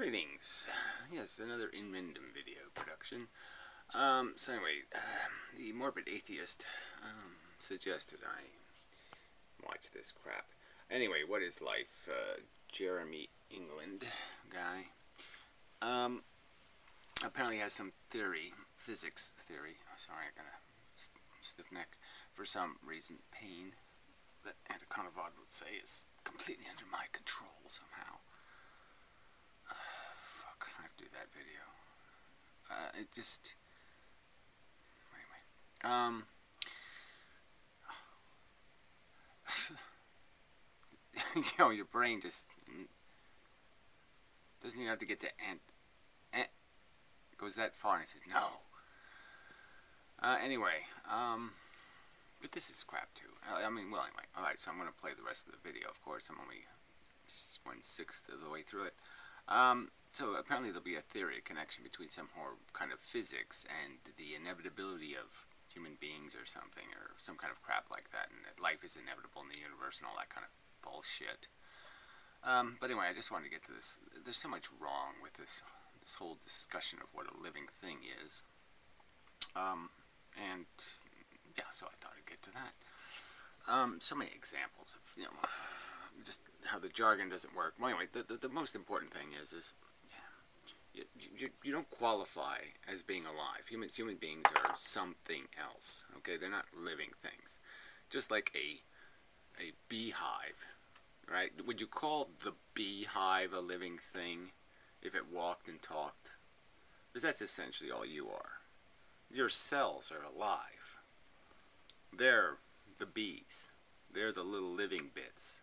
Greetings. Yes, another inmendham video production. So anyway, the morbid atheist suggested I watch this crap. Anyway, what is life? Jeremy England guy apparently has some theory, physics theory. Sorry, I got a stiff neck. For some reason, pain that Anticonovod would say is completely under my control somehow. Fuck, I have to do that video. It just... Anyway. You know, your brain just... doesn't even have to get to goes that far and it says, no. Anyway, but this is crap too. I mean, well, anyway. Alright, so I'm going to play the rest of the video, of course. I'm only 1/6 of the way through it. So apparently there'll be a theory, a connection between some kind of physics and the inevitability of human beings or something, or some kind of crap like that, and that life is inevitable in the universe and all that kind of bullshit. But anyway, I just wanted to get to this. There's so much wrong with this whole discussion of what a living thing is. And yeah, so I thought I'd get to that. So many examples of, you know, just how the jargon doesn't work. Well, anyway, the most important thing is you don't qualify as being alive. Human beings are something else. Okay, they're not living things. Just like a beehive, right? Would you call the beehive a living thing if it walked and talked? Because that's essentially all you are. Your cells are alive. They're the bees. They're the little living bits.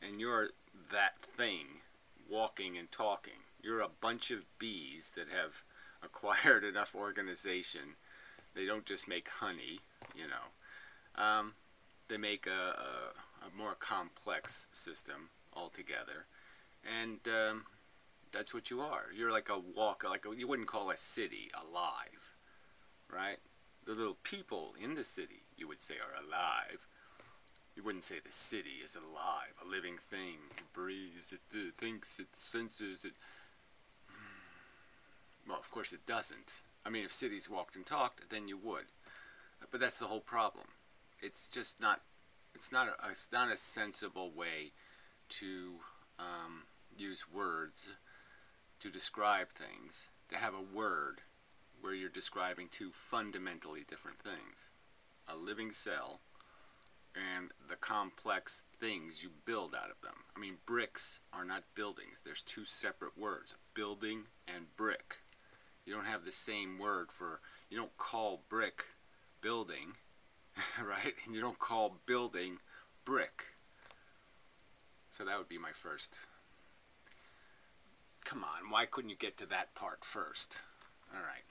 And you're that thing walking and talking. You're a bunch of bees that have acquired enough organization. They don't just make honey, you know. They make a more complex system altogether. And that's what you are. You're like you wouldn't call a city alive, right? The little people in the city, you would say, are alive. You wouldn't say the city is alive, a living thing. It breathes, it thinks, it senses, it... Well, of course it doesn't. I mean, if cities walked and talked, then you would. But that's the whole problem. It's just not... It's not a sensible way to use words to describe things. To have a word where you're describing two fundamentally different things. A living cell and the complex things you build out of them. I mean, bricks are not buildings. There's two separate words, building and brick. You don't have the same word for, you don't call brick building, right? And you don't call building brick. So that would be my first. Come on, why couldn't you get to that part first? All right.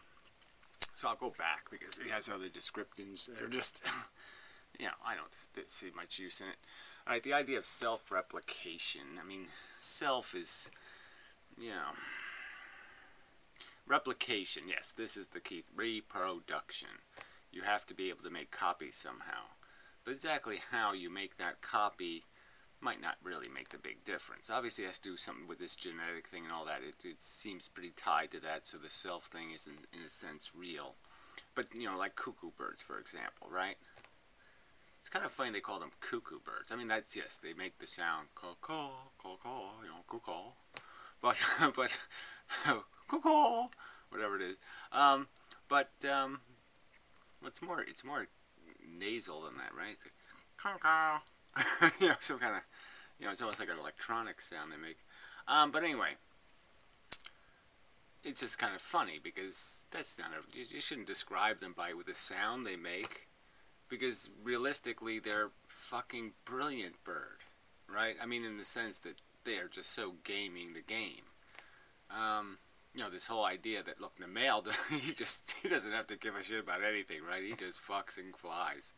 So I'll go back because he has other descriptions. They're just, you know, I don't see much use in it. All right, the idea of self-replication. I mean, self is, you know, replication. Yes, this is the key. Reproduction. You have to be able to make copies somehow. But exactly how you make that copy might not really make the big difference. Obviously it has to do something with this genetic thing and all that. It seems pretty tied to that, so the self thing isn't, in a sense, real. But, you know, like cuckoo birds, for example, right? It's kind of funny they call them cuckoo birds. I mean, that's, yes, they make the sound caw-caw, caw-caw, you know, caw-caw. But, caw-caw, whatever it is. It's more nasal than that, right? It's like, caw-caw. You know, some kind of, you know, it's almost like an electronic sound they make. But anyway, it's just kind of funny because that's not you shouldn't describe them with the sound they make, because realistically they're fucking brilliant bird, right? I mean, in the sense that they are just so gaming the game. You know, this whole idea that, look, the male, he doesn't have to give a shit about anything, right? He just fucks and flies.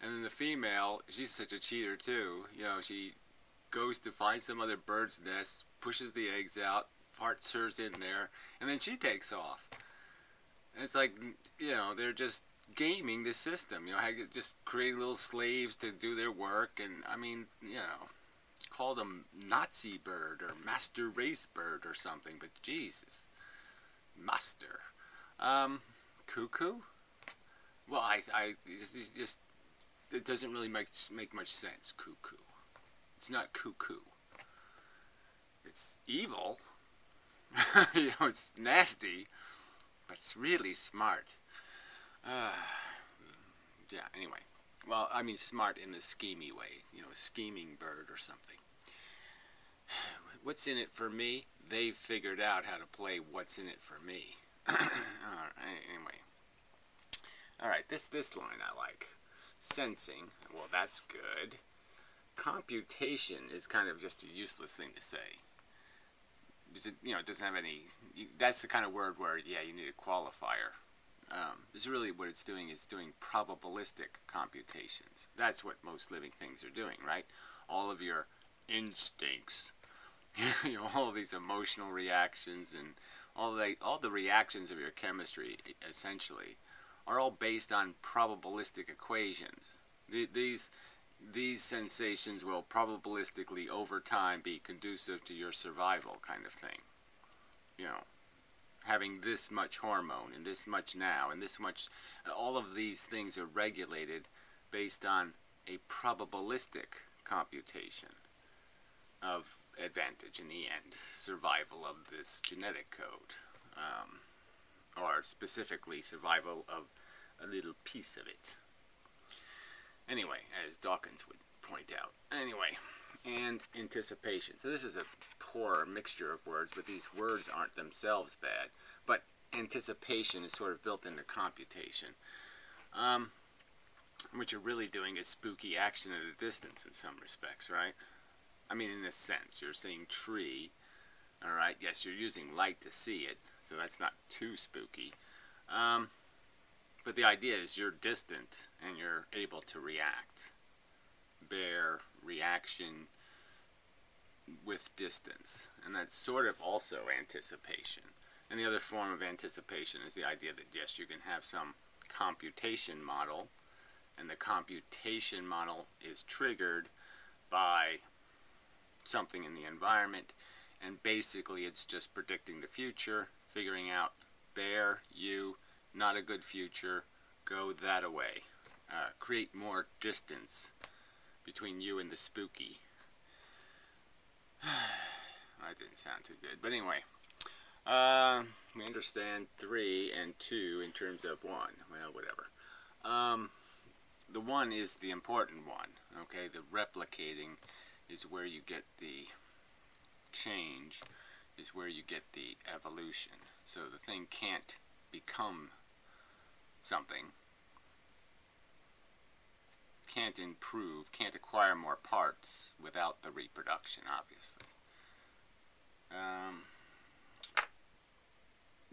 And then the female, she's such a cheater too. You know, she goes to find some other bird's nest, pushes the eggs out, farts hers in there, and then she takes off. And it's like, you know, they're just gaming the system. You know, just creating little slaves to do their work. And I mean, you know, call them Nazi bird or master race bird or something, but Jesus. Master. Cuckoo? Well, I just it doesn't really make much sense, cuckoo. It's not cuckoo. It's evil. You know, it's nasty, but it's really smart. Yeah, anyway. Well, I mean smart in the schemy way. You know, a scheming bird or something. What's in it for me? They've figured out how to play what's in it for me. Anyway. Alright, this line I like. Sensing. Well, that's good. Computation is kind of just a useless thing to say. Because it, you know, it doesn't have any... That's the kind of word where, yeah, you need a qualifier. It's really what it's doing is doing probabilistic computations. That's what most living things are doing, right? All of your instincts, you know, all of these emotional reactions and all the reactions of your chemistry, essentially, are all based on probabilistic equations. These sensations will probabilistically, over time, be conducive to your survival kind of thing. You know, having this much hormone and this much now and this much, all of these things are regulated based on a probabilistic computation of advantage in the end, survival of this genetic code, or specifically survival of a little piece of it. Anyway, as Dawkins would point out. Anyway, and anticipation. So this is a poor mixture of words, but these words aren't themselves bad. But anticipation is sort of built into computation. What you're really doing is spooky action at a distance in some respects, right? I mean, in this sense, you're seeing tree, all right? Yes, you're using light to see it, so that's not too spooky. But the idea is you're distant and you're able to react. Bear reaction with distance. And that's sort of also anticipation. And the other form of anticipation is the idea that, yes, you can have some computation model, and the computation model is triggered by something in the environment, and basically it's just predicting the future, figuring out, bear, you, not a good future, go that away. Create more distance between you and the spooky. That didn't sound too good, but anyway. We understand 3 and 2 in terms of 1. Well, whatever. The 1 is the important one. Okay, the replicating is where you get the change, is where you get the evolution. So the thing can't become something, can't improve, can't acquire more parts without the reproduction, obviously.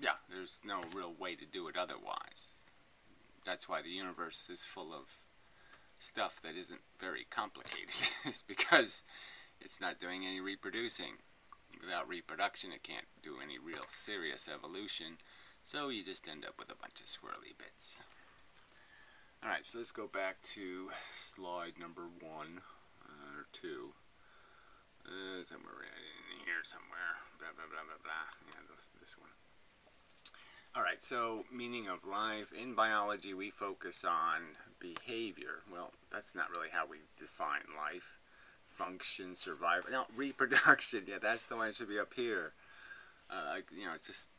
Yeah, there's no real way to do it otherwise. That's why the universe is full of stuff that isn't very complicated. It's because it's not doing any reproducing. Without reproduction, it can't do any real serious evolution. So you just end up with a bunch of swirly bits. Alright, so let's go back to slide number 1, or 2. Somewhere in here somewhere. Blah, blah, blah, blah, blah. Yeah, this one. Alright, so meaning of life. In biology, we focus on behavior. Well, that's not really how we define life. Function, survival. No, reproduction. Yeah, that's the one that should be up here. You know, it's just...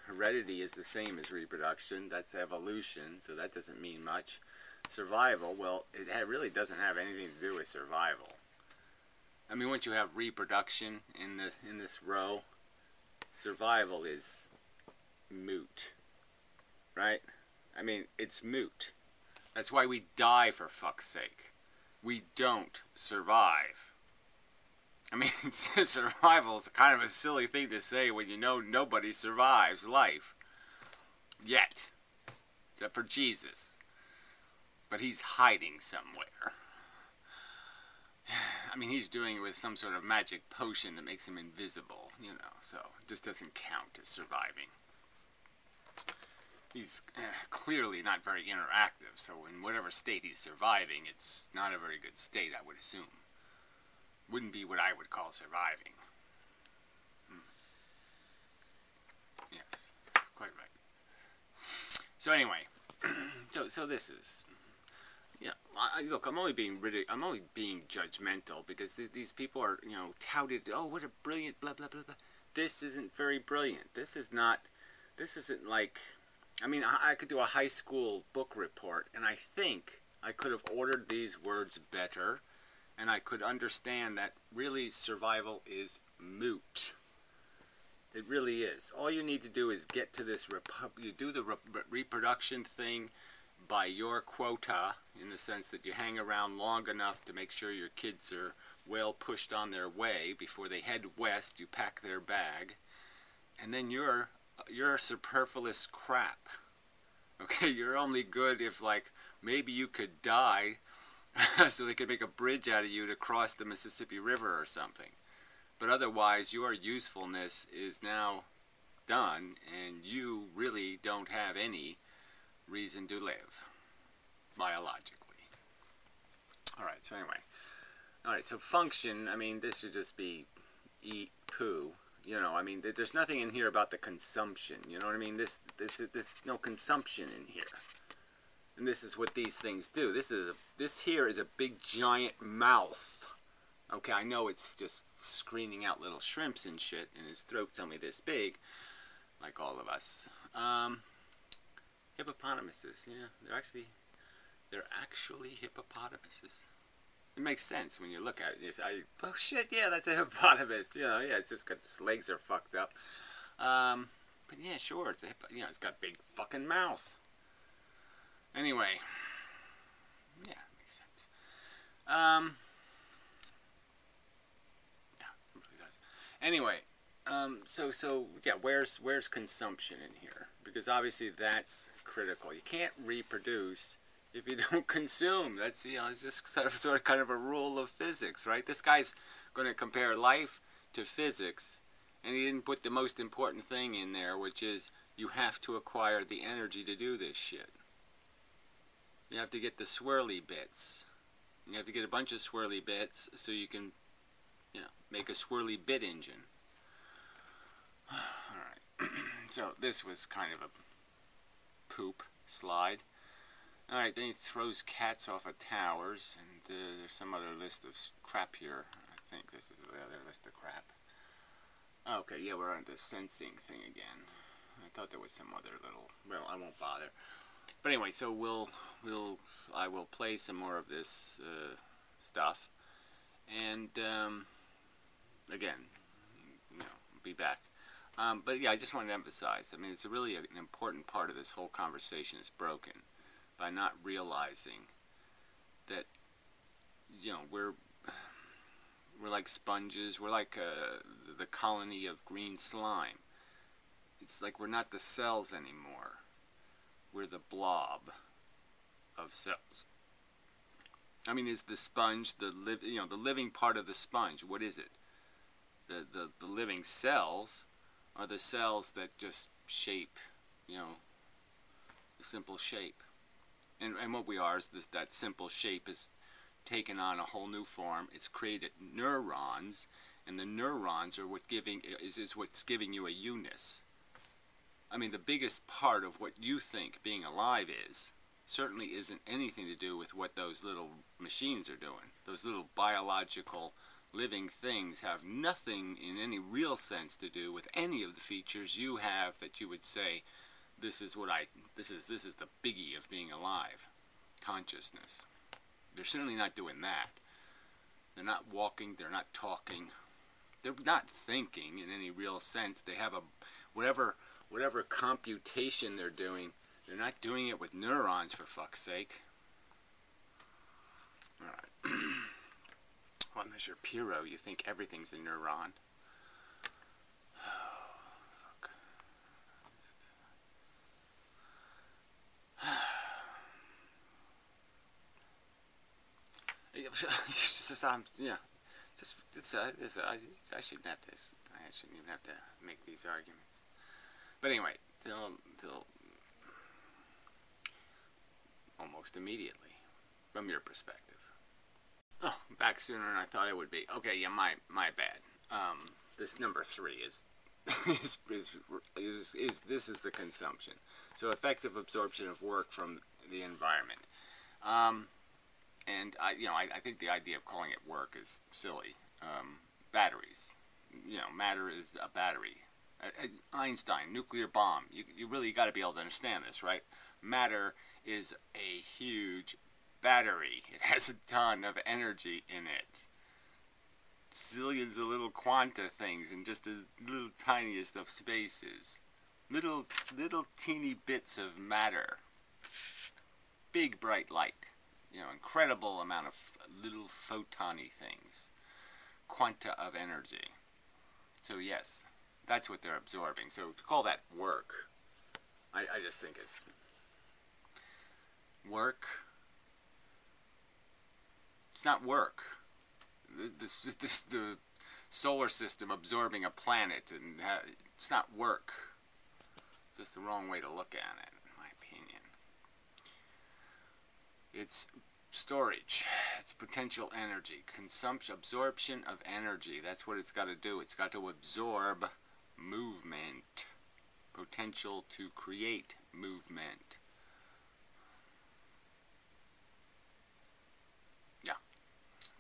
Heredity is the same as reproduction. That's evolution, so that doesn't mean much. Survival, well, it really doesn't have anything to do with survival. I mean, once you have reproduction in this row, survival is moot, right? I mean, it's moot. That's why we die, for fuck's sake. We don't survive. I mean, survival is kind of a silly thing to say when you know nobody survives life. Yet. Except for Jesus. But he's hiding somewhere. I mean, he's doing it with some sort of magic potion that makes him invisible, you know, so it just doesn't count as surviving. He's clearly not very interactive, so in whatever state he's surviving, it's not a very good state, I would assume. wouldn't be what I would call surviving. Yes, quite right. So anyway, so this is, yeah. Look, I'm only being judgmental because these people are, touted. Oh, what a brilliant blah blah blah blah. This isn't very brilliant. This isn't like. I mean, I could do a high school book report, and I think I could have ordered these words better, and I could understand that really survival is moot. It really is. All you need to do is get to this, you do the reproduction thing by your quota, in the sense that you hang around long enough to make sure your kids are well pushed on their way. Before they head west, you pack their bag, and then you're superfluous crap. Okay, you're only good if, like, maybe you could die so they could make a bridge out of you to cross the Mississippi River or something. But otherwise, your usefulness is now done, and you really don't have any reason to live, biologically. Alright, so anyway. Alright, so function, I mean, this should just be eat, poo. I mean, there's nothing in here about the consumption. You know what I mean? There's no consumption in here. And this is what these things do. This here is a big giant mouth. Okay, I know it's just screaming out little shrimps and shit, and his throat's only this big, like all of us. Hippopotamuses, yeah, they're actually hippopotamuses. It makes sense when you look at it. You say, oh shit, yeah, that's a hippopotamus. Yeah, it's just got its legs are fucked up. But yeah, sure, it's it's got a big fucking mouth. Anyway, yeah, it makes sense. Yeah, it really does. Anyway, so yeah, where's consumption in here? Because obviously that's critical. You can't reproduce if you don't consume. That's, it's just sort of kind of a rule of physics, right? This guy's going to compare life to physics, and he didn't put the most important thing in there, which is you have to acquire the energy to do this shit. You have to get the swirly bits. You have to get a bunch of swirly bits so you can, make a swirly bit engine. Alright, so this was kind of a poop slide. Alright, then he throws cats off of towers, and there's some other list of crap here. I think this is the other list of crap. Okay, yeah, we're on the sensing thing again. I thought there was some other little, well, I won't bother. But anyway, so I will play some more of this stuff, and again, be back. But yeah, I just wanted to emphasize, I mean, it's really an important part of this whole conversation is broken by not realizing that, we're like sponges. We're like the colony of green slime. It's like we're not the cells anymore. We're the blob of cells. I mean, is the sponge the living part of the sponge? What is it? The living cells are the cells that just shape, the simple shape. And what we are is that simple shape is taken on a whole new form. It's created neurons, and the neurons are what's giving you a you-ness. I mean, the biggest part of what you think being alive is certainly isn't anything to do with what those little machines are doing. Those little biological living things have nothing in any real sense to do with any of the features you have that you would say, this is the biggie of being alive. Consciousness. They're certainly not doing that. They're not walking, they're not talking. They're not thinking in any real sense. They have whatever computation they're doing, they're not doing it with neurons, for fuck's sake. Alright. Well, unless you're Piro, you think everything's a neuron. I shouldn't have to. I shouldn't even have to make these arguments. But anyway, till almost immediately, from your perspective. Oh, back sooner than I thought I would be. Okay, yeah, my bad. This number 3 is this is the consumption. So effective absorption of work from the environment. And I think the idea of calling it work is silly. Batteries, matter is a battery. Einstein, nuclear bomb. You really got to be able to understand this, right? Matter is a huge battery. It has a ton of energy in it. Zillions of little quanta things in just as little tiniest of spaces. Little teeny bits of matter. Big bright light. Incredible amount of little photony things. Quanta of energy. So yes, that's what they're absorbing. So to call that work, I just think it's work. It's not work. The solar system absorbing a planet, and it's not work. It's just the wrong way to look at it, in my opinion. It's storage. It's potential energy. Consumption, absorption of energy. That's what it's got to do. It's got to absorb movement. Potential to create movement. Yeah.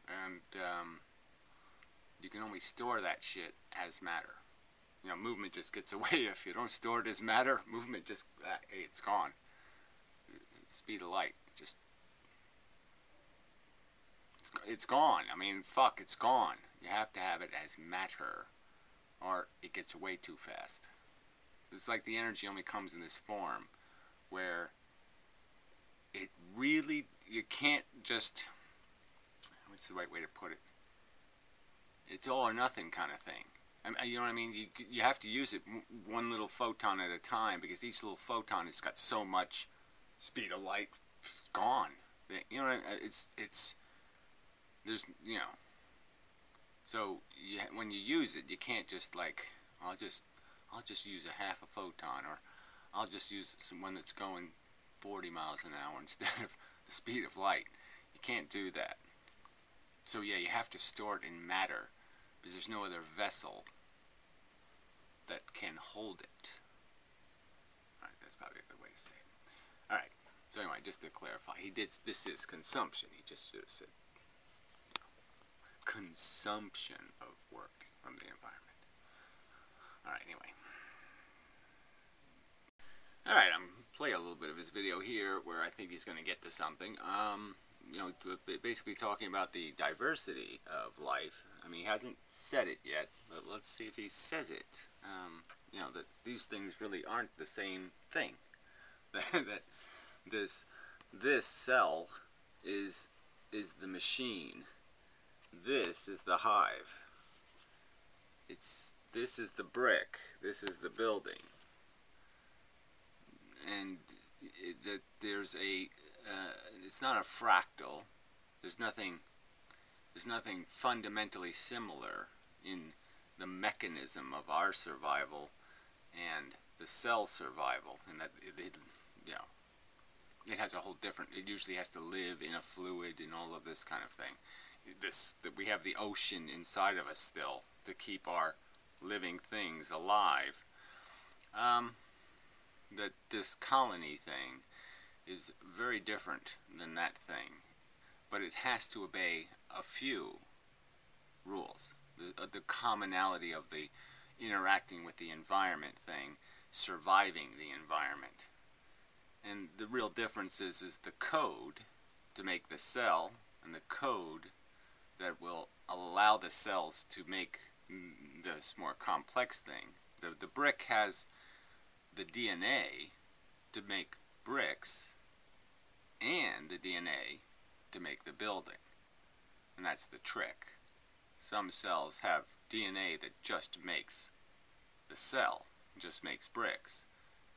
And you can only store that shit as matter. Movement just gets away. If you don't store it as matter, movement just, hey, it's gone. Speed of light. Just it's gone. I mean, fuck, it's gone. You have to have it as matter, or it gets away too fast. It's like the energy only comes in this form, where it really, you can't just, what's the right way to put it? It's all or nothing kind of thing. You know what I mean? You have to use it one little photon at a time, because each little photon has got so much speed of light. It's gone. It's there's so when you use it, you can't just like, I'll just use a half a photon, or I'll just use one that's going 40 miles an hour instead of the speed of light. You can't do that. So yeah, you have to store it in matter, because there's no other vessel that can hold it. Alright, that's probably a good way to say it. Alright, so anyway, just to clarify, this is consumption. He just should have said consumption of work from the environment. Alright, anyway. Alright, I'm play a little bit of his video here where I think he's going to get to something. Basically talking about the diversity of life. I mean, he hasn't said it yet, but let's see if he says it. That these things really aren't the same thing. that this cell is the machine. This is the hive. This is the brick. This is the building. And that there's a it's not a fractal. There's nothing fundamentally similar in the mechanism of our survival and the cell survival, and that it has a whole different. It usually has to live in a fluid and all of this kind of thing. That we have the ocean inside of us still to keep our living things alive. That this colony thing is very different than that thing, but it has to obey a few rules. The commonality of the interacting with the environment thing, surviving the environment. And the real difference is the code to make the cell, and the code that will allow the cells to make this more complex thing. The brick has the DNA to make bricks and the DNA to make the building. And that's the trick. Some cells have DNA that just makes the cell, just makes bricks.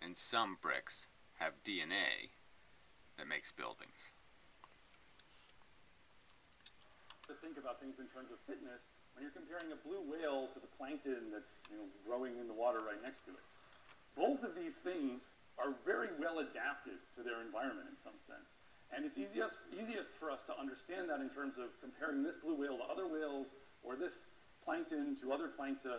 And some bricks have DNA that makes buildings. To think about things in terms of fitness, when you're comparing a blue whale to the plankton that's growing in the water right next to it. Both of these things are very well adapted to their environment in some sense. And it's easiest for us to understand that in terms of comparing this blue whale to other whales, or this plankton to other plankton.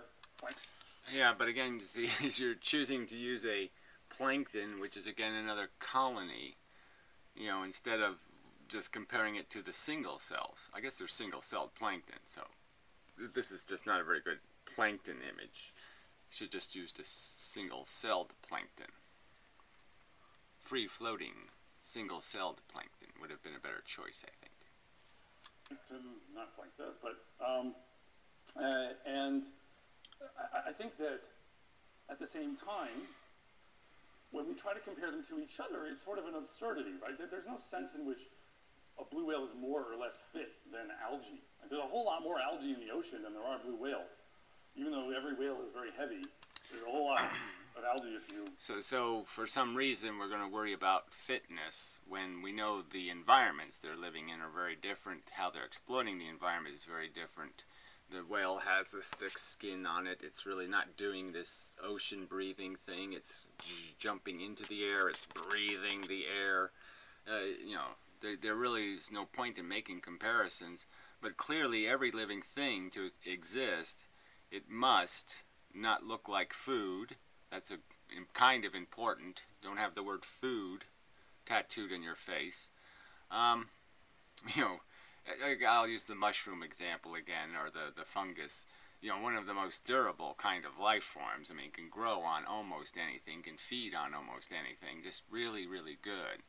Yeah, but again, you see, you're choosing to use a plankton, which is again another colony, you know, instead of just comparing it to the single cells. I guess they're single-celled plankton, so this is just not a very good plankton image. You should just use a single-celled plankton. Free-floating, single-celled plankton would have been a better choice, I think. Plankton, not plankton, but and I think that at the same time, when we try to compare them to each other, it's sort of an absurdity, right? There's no sense in which a blue whale is more or less fit than algae. There's a whole lot more algae in the ocean than there are blue whales. Even though every whale is very heavy, there's a whole lot of algae if you... So for some reason, we're going to worry about fitness when we know the environments they're living in are very different. How they're exploiting the environment is very different. The whale has this thick skin on it. It's really not doing this ocean breathing thing. It's jumping into the air. It's breathing the air. You know, there really is no point in making comparisons. But clearly, every living thing to exist, it must not look like food. That's kind of important. Don't have the word food tattooed on your face. You know, I'll use the mushroom example again, or the fungus. You know, one of the most durable kind of life forms. I mean, can grow on almost anything, can feed on almost anything. Just really, really good.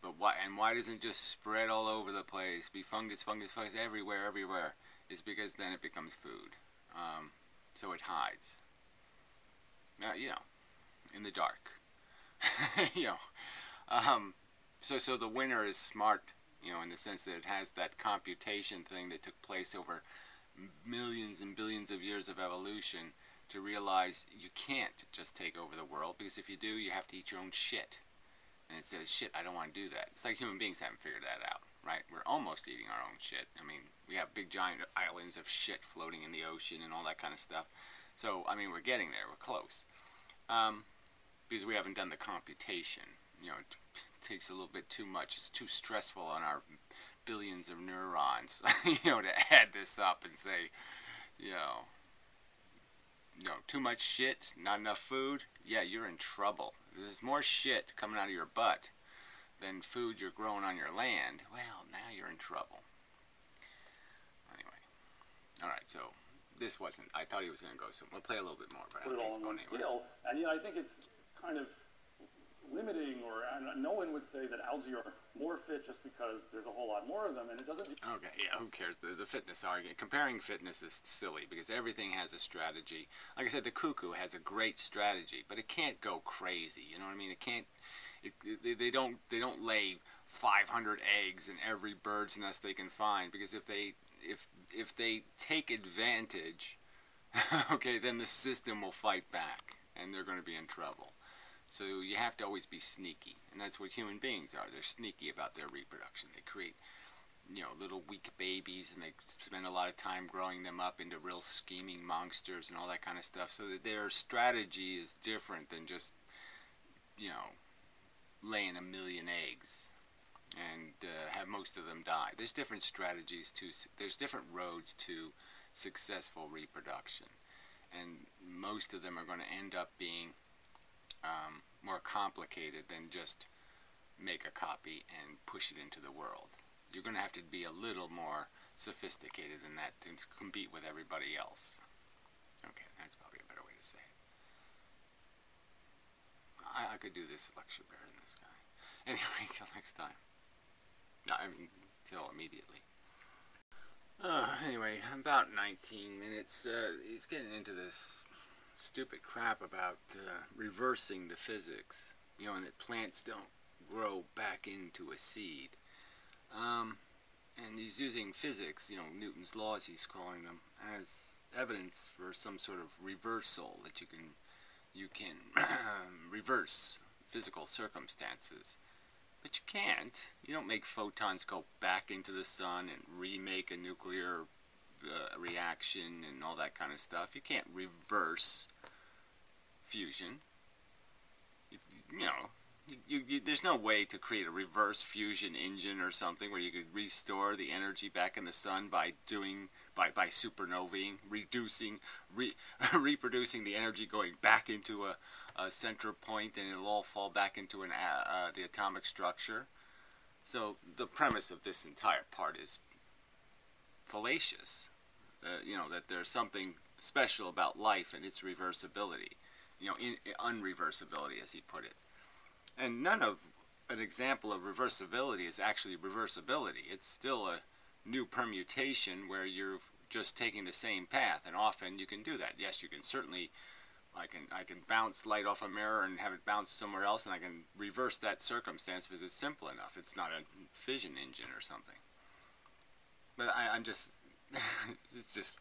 But why doesn't it just spread all over the place? Be fungus, fungus, fungus, everywhere, everywhere. It's because then it becomes food. So it hides. You know, in the dark. You know. So the winner is smart, you know, in the sense that it has that computation thing that took place over millions and billions of years of evolution to realize you can't just take over the world, because if you do, you have to eat your own shit. And it says, shit, I don't want to do that. It's like human beings haven't figured that out, right? We're almost eating our own shit. I mean, we have big giant islands of shit floating in the ocean and all that kind of stuff. So, I mean, we're getting there. We're close. Because we haven't done the computation. You know, it takes a little bit too much. It's too stressful on our billions of neurons, you know, to add this up and say, you know, too much shit, not enough food. Yeah, you're in trouble. There's more shit coming out of your butt than food you're growing on your land. Well, now you're in trouble. Anyway, all right. So this wasn't. I thought he was going to go. So we'll play a little bit more. But put it all on one scale, and you know, I think it's kind of limiting, or no one would say that algae are more fit just because there's a whole lot more of them, and it doesn't... Okay, yeah, who cares? The fitness argument. Comparing fitness is silly, because everything has a strategy. Like I said, the cuckoo has a great strategy, but it can't go crazy, you know what I mean? It can't... They don't lay 500 eggs in every bird's nest they can find, because if they take advantage, okay, then the system will fight back, and they're going to be in trouble. So you have to always be sneaky, and that's what human beings are. They're sneaky about their reproduction. They create, you know, little weak babies, and they spend a lot of time growing them up into real scheming monsters and all that kind of stuff, so that their strategy is different than just, you know, laying 1 million eggs and have most of them die. There's different strategies there's different roads to successful reproduction, and most of them are going to end up being more complicated than just make a copy and push it into the world. You're going to have to be a little more sophisticated than that to compete with everybody else. Okay, that's probably a better way to say it. I could do this lecture better than this guy. Anyway, till next time. No, I mean, till immediately. Anyway, about 19 minutes. He's getting into this stupid crap about reversing the physics, you know, and that plants don't grow back into a seed. And he's using physics, you know, Newton's laws he's calling them, as evidence for some sort of reversal, that you can reverse physical circumstances. But you can't. You don't make photons go back into the sun and remake a nuclear reaction and all that kind of stuff. You can't reverse fusion. You know, there's no way to create a reverse fusion engine or something where you could restore the energy back in the sun by supernovaing, reproducing the energy going back into a center point, and it'll all fall back into the atomic structure. So the premise of this entire part is fallacious. That there's something special about life and its reversibility. Unreversibility, as he put it. And none of an example of reversibility is actually reversibility. It's still a new permutation where you're just taking the same path, and often you can do that. Yes, you can certainly, I can bounce light off a mirror and have it bounce somewhere else, and I can reverse that circumstance because it's simple enough. It's not a fission engine or something. But I'm just, this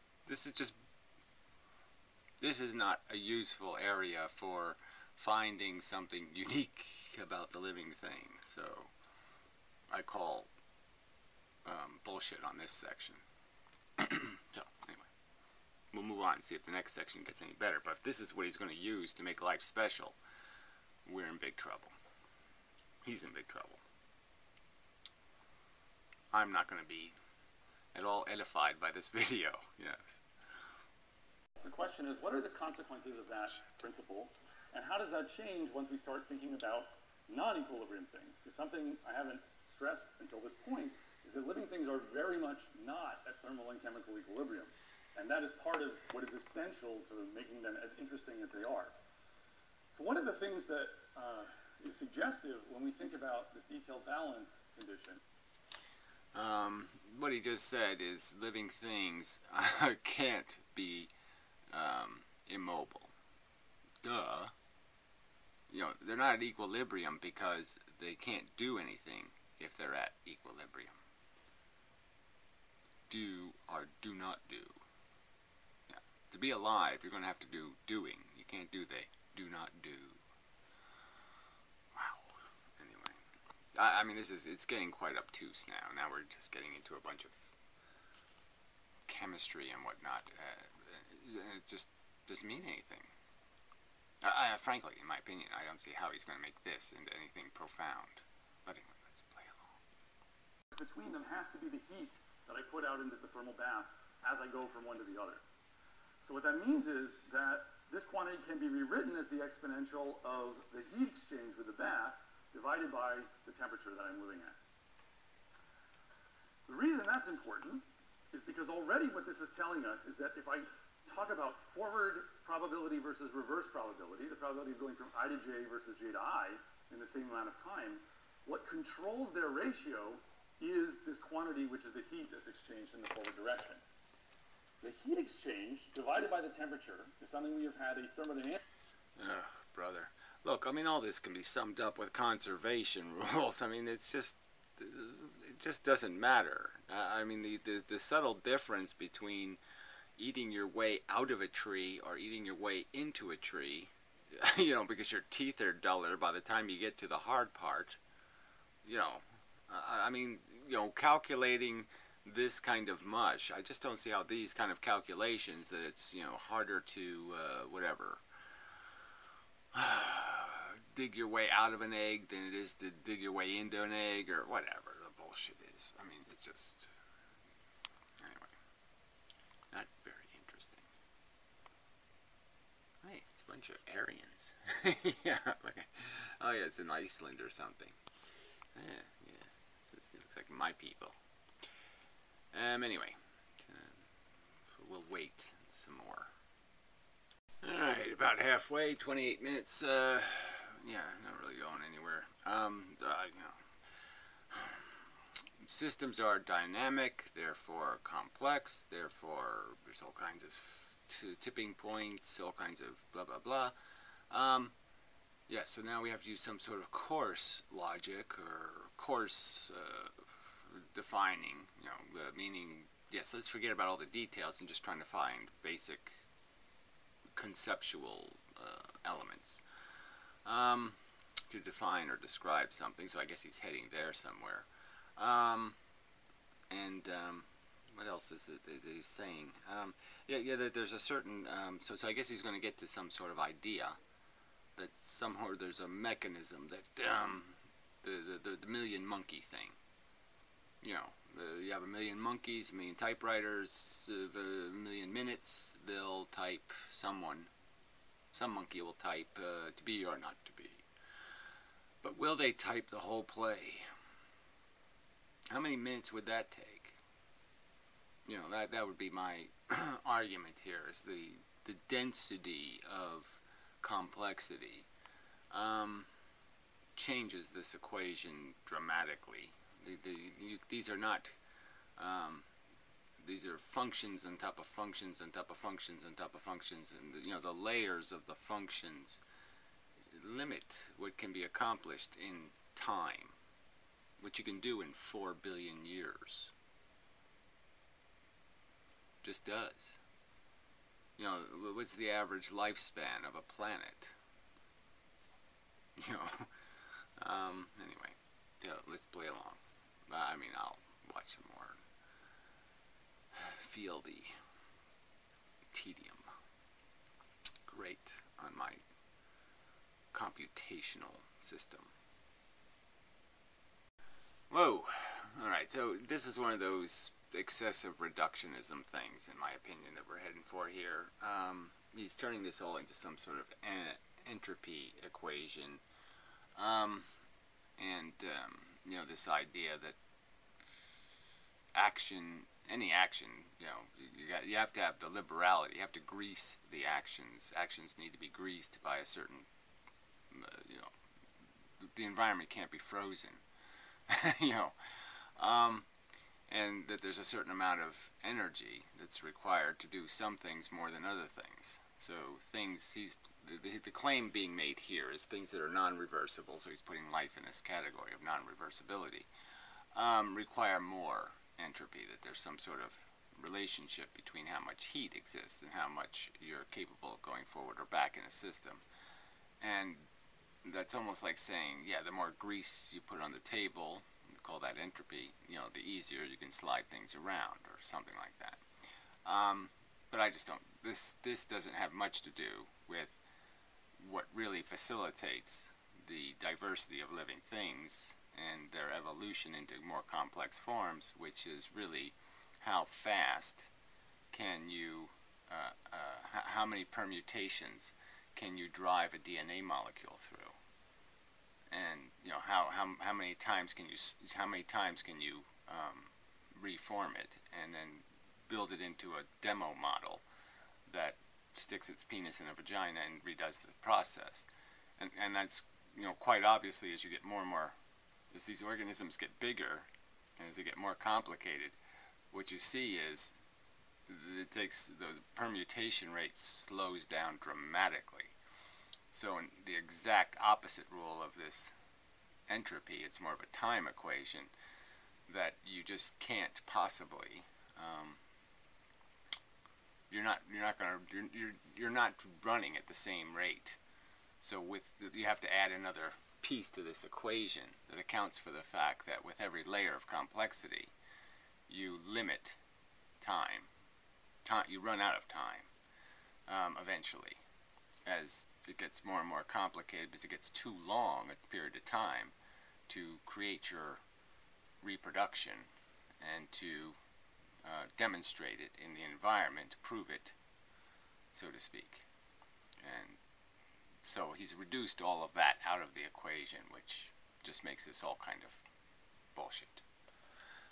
is not a useful area for finding something unique about the living thing. So I call bullshit on this section. So anyway, we'll move on and see if the next section gets any better. But if this is what he's going to use to make life special, we're in big trouble. He's in big trouble. I'm not going to be at all edified by this video. Yes. The question is, what are the consequences of that principle, and how does that change once we start thinking about non-equilibrium things? Because something I haven't stressed until this point is that living things are very much not at thermal and chemical equilibrium, and that is part of what is essential to making them as interesting as they are. So one of the things that is suggestive when we think about this detailed balance condition. What he just said is living things can't be immobile. Duh. They're not at equilibrium because they can't do anything if they're at equilibrium. Do or do not do. Yeah. To be alive, you're going to have to do doing. You can't do the do not do. Wow. Anyway. I mean, it's getting quite obtuse now. Now we're just getting into a bunch of chemistry and whatnot. It just doesn't mean anything. Frankly, in my opinion, I don't see how he's going to make this into anything profound. But anyway, let's play along. Between them has to be the heat that I put out into the thermal bath as I go from one to the other. So what that means is that this quantity can be rewritten as the exponential of the heat exchange with the bath divided by the temperature that I'm living at. The reason that's important is because already what this is telling us is that if I talk about forward probability versus reverse probability, the probability of going from I to J versus J to I in the same amount of time, what controls their ratio is this quantity, which is the heat that's exchanged in the forward direction. The heat exchange divided by the temperature is something we have had a thermodynamic... Ugh, brother. Look, I mean, all this can be summed up with conservation rules. I mean, it just doesn't matter. I mean, the subtle difference between eating your way out of a tree or eating your way into a tree, because your teeth are duller by the time you get to the hard part, I mean, calculating this kind of mush, I just don't see how these kind of calculations that it's, harder to, whatever, dig your way out of an egg than it is to dig your way into an egg or whatever the bullshit is. I mean, it's just, anyway, not very interesting. Hey, it's a bunch of Aryans. Yeah, okay. Oh yeah, it's in Iceland or something. Yeah. It looks like my people. Anyway, we'll wait some more. Alright, about halfway, 28 minutes. Yeah, not really going anywhere. Systems are dynamic, therefore complex, therefore there's all kinds of tipping points, all kinds of blah blah blah. Yeah, so now we have to use some sort of coarse logic or coarse defining, meaning, yes, let's forget about all the details and just trying to find basic conceptual elements to define or describe something. So I guess he's heading there somewhere. What else is it that he's saying? Yeah, there's a certain, so I guess he's going to get to some sort of idea that somehow there's a mechanism that the million monkey thing. You know, you have a million monkeys, a million typewriters, a million minutes. They'll type some monkey will type to be or not to be. But will they type the whole play? How many minutes would that take? You know, that would be my argument here, is the density of complexity changes this equation dramatically. These are not, these are functions on top of functions on top of functions on top of functions, and you know, the layers of the functions limit what can be accomplished in time, what you can do in 4 billion years. Just does. You know, what's the average lifespan of a planet? You know, anyway, yeah, let's play along. I mean, I'll watch some more. Feel the tedium. Great on my computational system. Whoa! Alright, so this is one of those excessive reductionism things, in my opinion, that we're heading for here. He's turning this all into some sort of entropy equation. You know, this idea that any action, you know, you have to have the liberality, you have to grease the actions. Actions need to be greased by a certain, you know, the environment can't be frozen, you know, and that there's a certain amount of energy that's required to do some things more than other things. So things, the claim being made here is things that are non-reversible, so he's putting life in this category of non-reversibility, require more entropy, that there's some sort of relationship between how much heat exists and how much you're capable of going forward or back in a system. And that's almost like saying, yeah, the more grease you put on the table, we call that entropy, you know, the easier you can slide things around or something like that. But I just don't, this doesn't have much to do with what really facilitates the diversity of living things and their evolution into more complex forms, which is really how fast can you, how many permutations can you drive a DNA molecule through, and you know, how many times can you reform it and then build it into a demo model that sticks its penis in a vagina and redoes the process. And that's, you know, quite obviously, as you get more and more, as these organisms get bigger and as they get more complicated, what you see is it takes, the permutation rate slows down dramatically. So in the exact opposite rule of this entropy, it's more of a time equation that you just can't possibly, you're not running at the same rate. So you have to add another piece to this equation that accounts for the fact that with every layer of complexity, you limit time. You run out of time eventually, as it gets more and more complicated, because it gets too long a period of time to create your reproduction and to demonstrate it in the environment, prove it, so to speak. And so he's reduced all of that out of the equation, which just makes this all kind of bullshit.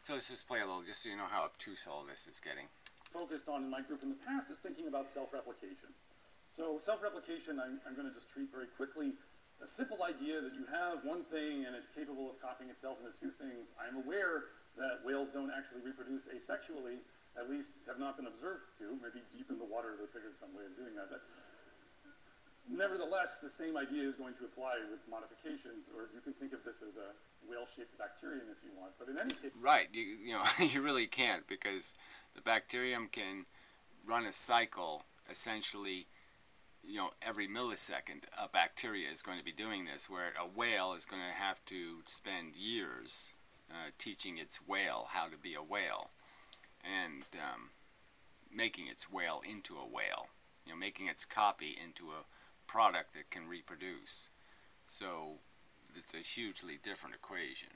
So let's just play a little, just so you know how obtuse all this is getting. Focused on in my group in the past is thinking about self-replication. So self-replication, I'm going to just treat very quickly. A simple idea that you have one thing and it's capable of copying itself into two things. I'm aware that whales don't actually reproduce asexually, at least have not been observed to. Maybe deep in the water they figured some way of doing that. But nevertheless, the same idea is going to apply with modifications, or you can think of this as a whale-shaped bacterium if you want. But in any case... Right, you know, you really can't, because the bacterium can run a cycle essentially, you know, every millisecond a bacteria is going to be doing this, where a whale is going to have to spend years teaching its whale how to be a whale, and making its whale into a whale, you know, making its copy into a product that can reproduce. So it's a hugely different equation.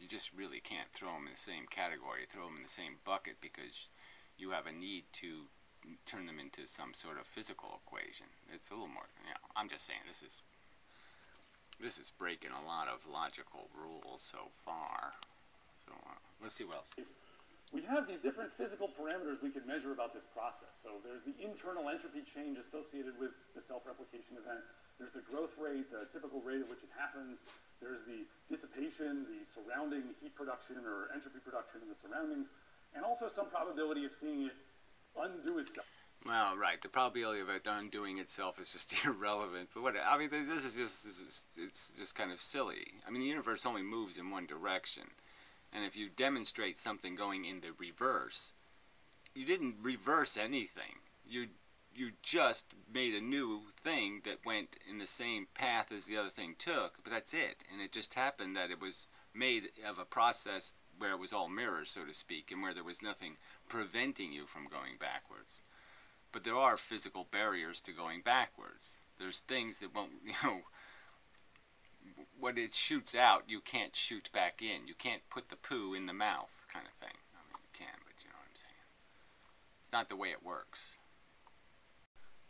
You just really can't throw them in the same category, throw them in the same bucket, because you have a need to turn them into some sort of physical equation. It's a little more, I'm just saying this is breaking a lot of logical rules so far. So let's see what else. We have these different physical parameters we can measure about this process. So there's the internal entropy change associated with the self-replication event. There's the growth rate, the typical rate at which it happens. There's the dissipation, the surrounding heat production or entropy production in the surroundings, and also some probability of seeing it undo itself. Well, right. The probability of it undoing itself is just irrelevant. But what I mean, it's just kind of silly. I mean, the universe only moves in one direction, and if you demonstrate something going in the reverse, you didn't reverse anything. You just made a new thing that went in the same path as the other thing took. But that's it. And it just happened that it was made of a process where it was all mirrors, so to speak, and where there was nothing preventing you from going backwards. But there are physical barriers to going backwards. There's things that won't, what it shoots out, you can't shoot back in. You can't put the poo in the mouth, kind of thing. I mean, you can, but you know what I'm saying. It's not the way it works.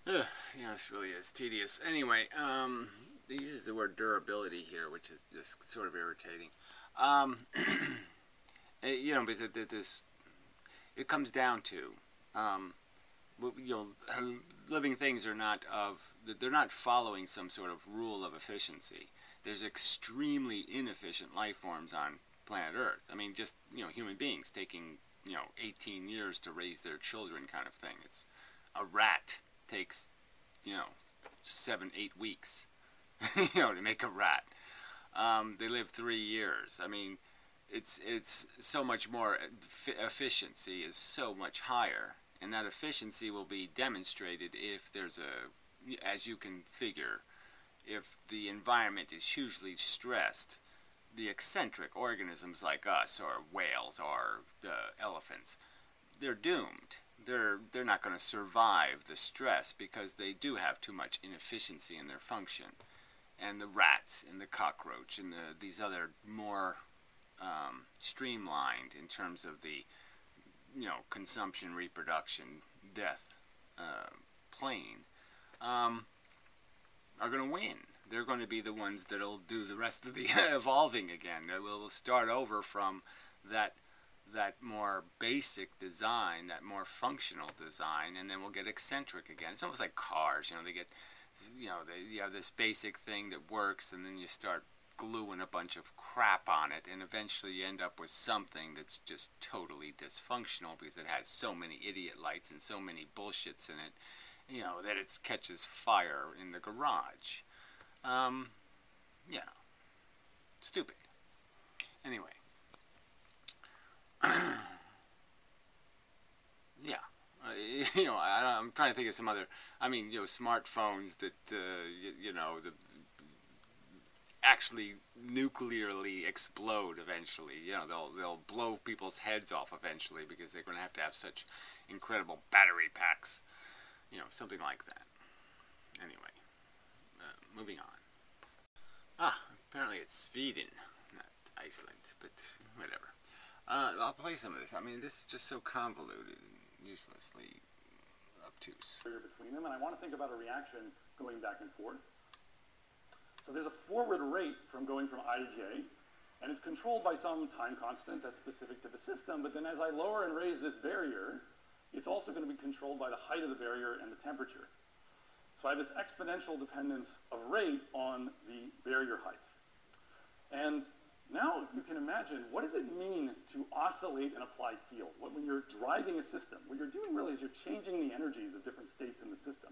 This really is tedious. Anyway, they use the word durability here, which is just sort of irritating. Because it comes down to, living things are they're not following some sort of rule of efficiency. There's extremely inefficient life forms on planet Earth. I mean, just, human beings taking, 18 years to raise their children kind of thing. It's a rat takes, 7-8 weeks, to make a rat. They live 3 years. I mean, it's so much more, efficiency is so much higher, and that efficiency will be demonstrated if there's as you can figure, if the environment is hugely stressed, the eccentric organisms like us, or whales, or elephants, they're doomed. They're not going to survive the stress because they do have too much inefficiency in their function. And the rats and the cockroach and these other more streamlined in terms of the consumption, reproduction, death plane are going to win. They're going to be the ones that'll do the rest of the evolving again. We'll start over from that more basic design, that more functional design, and then we'll get eccentric again. It's almost like cars. They get, you have this basic thing that works, and then you start gluing a bunch of crap on it, and eventually you end up with something that's just totally dysfunctional because it has so many idiot lights and so many bullshits in it, that it catches fire in the garage. Stupid. Anyway. I'm trying to think of some other, smartphones that, actually nuclearly explode eventually. They'll blow people's heads off eventually because they're going to have such incredible battery packs. Something like that. Anyway, moving on. Apparently it's Sweden, not Iceland, but whatever. I'll play some of this. I mean, this is just so convoluted and uselessly obtuse. Between them, and I want to think about a reaction going back and forth. So there's a forward rate from going from I to J, and it's controlled by some time constant that's specific to the system, but then as I lower and raise this barrier, it's also going to be controlled by the height of the barrier and the temperature. So I have this exponential dependence of rate on the barrier height. And now you can imagine, what does it mean to oscillate an applied field? When you're driving a system, what you're doing really is you're changing the energies of different states in the system.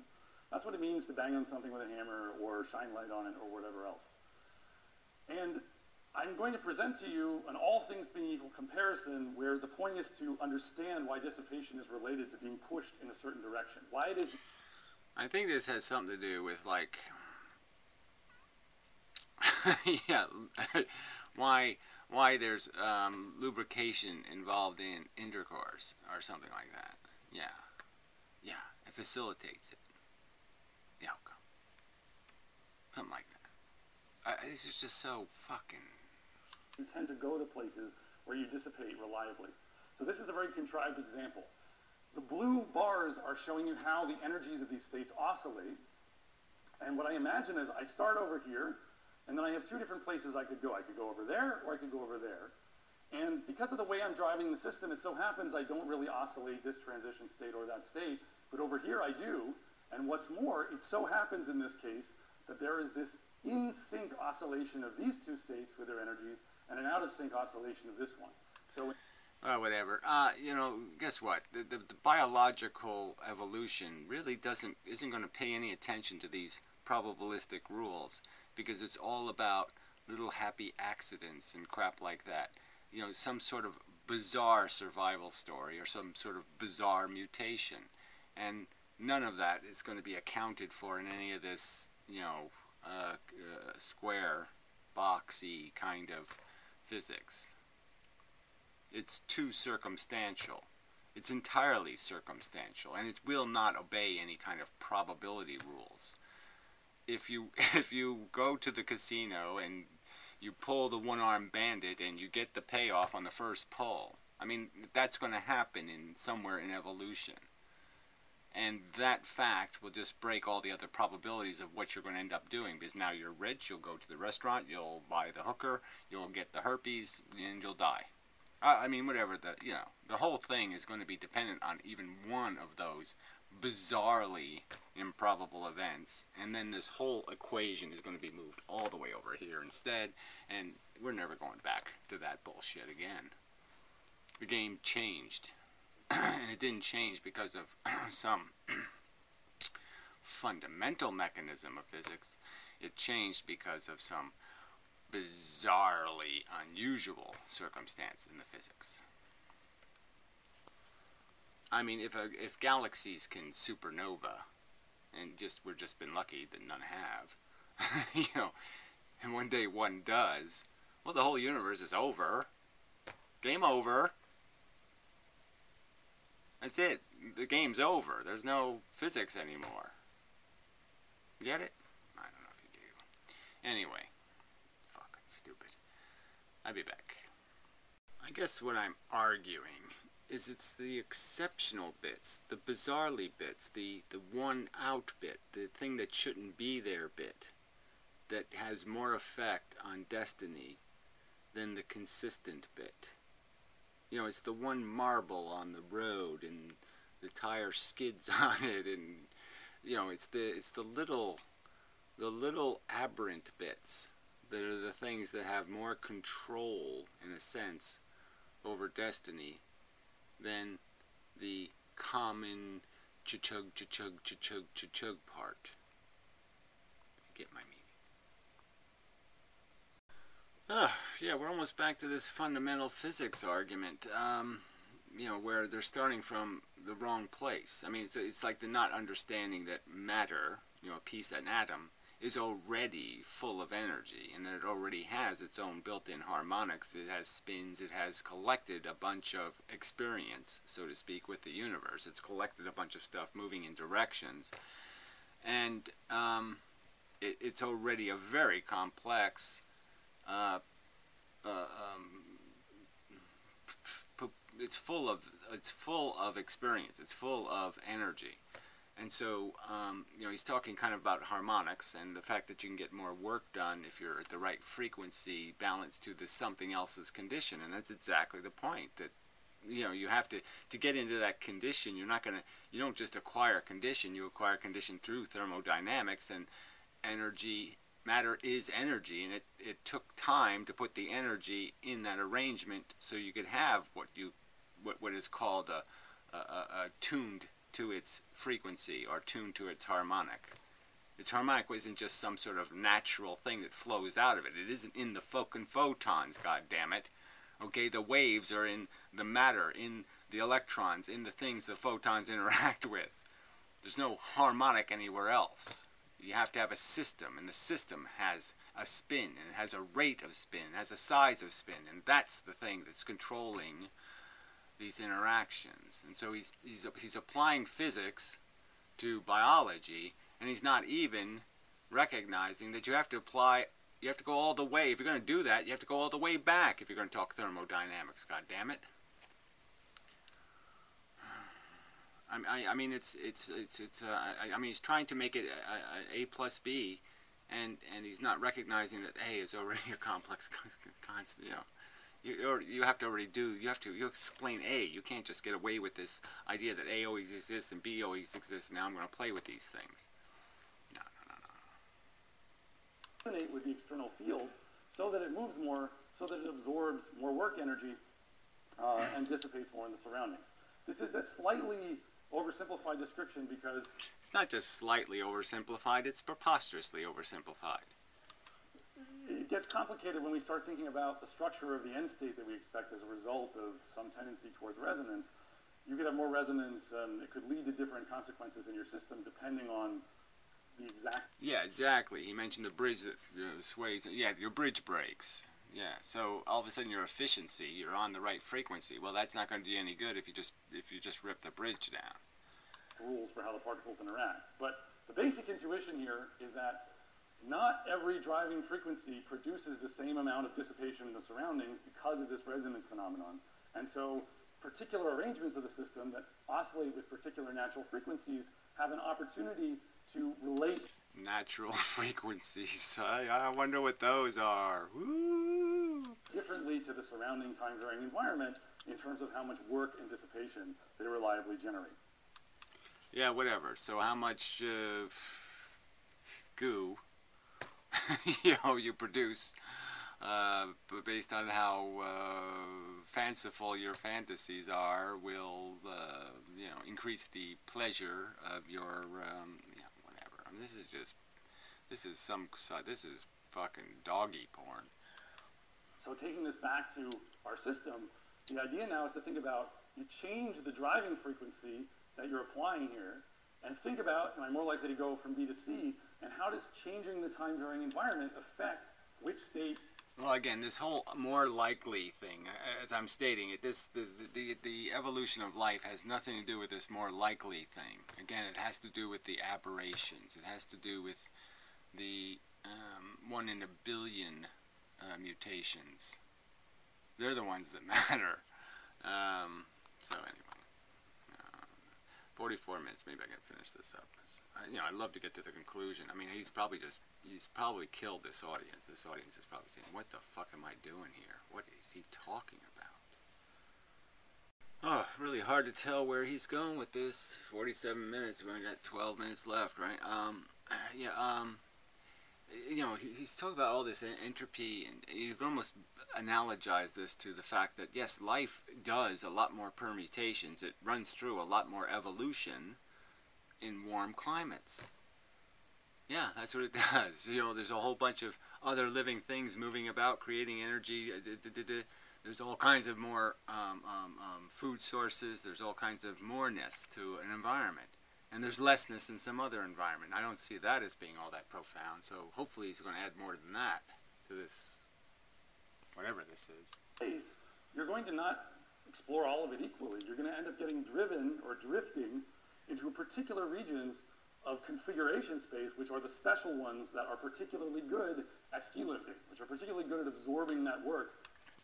That's what it means to bang on something with a hammer or shine light on it or whatever else. And I'm going to present to you an all things being equal comparison where the point is to understand why dissipation is related to being pushed in a certain direction. Why it is... I think this has something to do with, like, why there's lubrication involved in intercourse or something like that. Yeah, it facilitates it. The outcome. Something like that. This is just so fucking... You tend to go to places where you dissipate reliably. So this is a very contrived example. The blue bars are showing you how the energies of these states oscillate. And what I imagine is I start over here, and then I have two different places I could go. I could go over there, or I could go over there. And because of the way I'm driving the system, it so happens I don't really oscillate this transition state or that state, but over here I do. And what's more, it so happens in this case that there is this in-sync oscillation of these two states with their energies and an out-of-sync oscillation of this one. So, whatever. You know, guess what? The biological evolution really isn't going to pay any attention to these probabilistic rules, because it's all about little happy accidents and crap like that. You know, some sort of bizarre survival story or some sort of bizarre mutation. And none of that is going to be accounted for in any of this, you know, square, boxy kind of physics. It's too circumstantial. It's entirely circumstantial, and it will not obey any kind of probability rules. If you go to the casino and you pull the one-armed bandit and you get the payoff on the first pull, I mean, that's going to happen somewhere in evolution. And that fact will just break all the other probabilities of what you're going to end up doing, because now you're rich, you'll go to the restaurant, you'll buy the hooker, you'll get the herpes, and you'll die. I mean, whatever, the whole thing is going to be dependent on even one of those bizarrely improbable events, and then this whole equation is going to be moved all the way over here instead, and we're never going back to that bullshit again. The game changed, and it didn't change because of some fundamental mechanism of physics. It changed because of some bizarrely unusual circumstance in the physics. I mean, if galaxies can supernova, and we've just been lucky that none have, you know, and one day one does, well, the whole universe is over. Game over. That's it. The game's over. There's no physics anymore. Get it? I don't know if you do. Anyway. Fucking stupid. I'll be back. I guess what I'm arguing is it's the exceptional bits, the bizarrely bits, the one out bit, the thing that shouldn't be there bit, that has more effect on destiny than the consistent bit. You know, it's the one marble on the road and the tire skids on it, and you know, it's the little aberrant bits that are the things that have more control, in a sense, over destiny than the common cha-chug, cha-chug, cha-chug, cha-chug part. You get my meaning. Yeah, we're almost back to this fundamental physics argument, you know, where they're starting from the wrong place. I mean, it's like the not understanding that matter, you know, a piece, an atom, is already full of energy, and that it already has its own built-in harmonics. It has spins, it has collected a bunch of experience, so to speak, with the universe. It's collected a bunch of stuff moving in directions, and it's already a very complex it's full of experience, it's full of energy. And so, you know, he's talking kind of about harmonics and the fact that you can get more work done if you're at the right frequency balanced to the something else's condition. And that's exactly the point, that, you know, you have to get into that condition. You don't just acquire condition, you acquire condition through thermodynamics, and matter is energy, and it took time to put the energy in that arrangement so you could have what is called a tuned to its frequency, or tuned to its harmonic. Its harmonic isn't just some sort of natural thing that flows out of it. It isn't in the fucking photons, goddammit. Okay, the waves are in the matter, in the electrons, in the things the photons interact with. There's no harmonic anywhere else. You have to have a system, and the system has a spin, and it has a rate of spin, it has a size of spin, and that's the thing that's controlling these interactions. And so he's applying physics to biology, and he's not even recognizing that you have to apply, you have to go all the way. If you're going to do that, you have to go all the way back if you're going to talk thermodynamics, God damn it. I mean, I mean, he's trying to make it A plus B, and he's not recognizing that A is already a complex constant. You have to already do. You explain A. You can't just get away with this idea that A always exists and B always exists. Now I'm going to play with these things. No. With the external fields, so that it moves more, so that it absorbs more work energy, and dissipates more in the surroundings. This is a slightly oversimplified description because it's not just slightly oversimplified, it's preposterously oversimplified. It gets complicated when we start thinking about the structure of the end state that we expect as a result of some tendency towards resonance. You could have more resonance, it could lead to different consequences in your system depending on the exact... Yeah, exactly. He mentioned the bridge that sways. Yeah, your bridge breaks. Yeah, so all of a sudden your efficiency, you're on the right frequency. Well, that's not going to do you any good if you just rip the bridge down. Rules for how the particles interact. But the basic intuition here is that not every driving frequency produces the same amount of dissipation in the surroundings because of this resonance phenomenon. And so particular arrangements of the system that oscillate with particular natural frequencies have an opportunity to relate. Natural frequencies. I wonder what those are. Woo! Differently to the surrounding time-varying environment in terms of how much work and dissipation they reliably generate. Yeah, whatever. So how much goo you produce based on how fanciful your fantasies are will increase the pleasure of your whatever. I mean, this is fucking doggy porn. So taking this back to our system, the idea now is to think about, you change the driving frequency that you're applying here, and think about, am I more likely to go from B to C, and how does changing the time-varying environment affect which state? Well, again, this whole more likely thing, as I'm stating it, the evolution of life has nothing to do with this more likely thing. Again, it has to do with the aberrations. It has to do with the 1 in a billion mutations. They're the ones that matter. So anyway. 44 minutes, maybe I can finish this up. I'd love to get to the conclusion. I mean, he's probably killed this audience. This audience is probably saying, what the fuck am I doing here? What is he talking about? Oh, really hard to tell where he's going with this. 47 minutes, we only got 12 minutes left, right? He's talking about all this entropy, and you can almost analogize this to the fact that, yes, life does a lot more permutations. It runs through a lot more evolution in warm climates. Yeah, that's what it does. There's a whole bunch of other living things moving about, creating energy. There's all kinds of more food sources. There's all kinds of moreness to an environment. And there's lessness in some other environment. I don't see that as being all that profound. So hopefully he's going to add more than that to this, whatever this is. You're going to not explore all of it equally. You're going to end up getting driven or drifting into particular regions of configuration space, which are the special ones that are particularly good at ski lifting, which are particularly good at absorbing that work.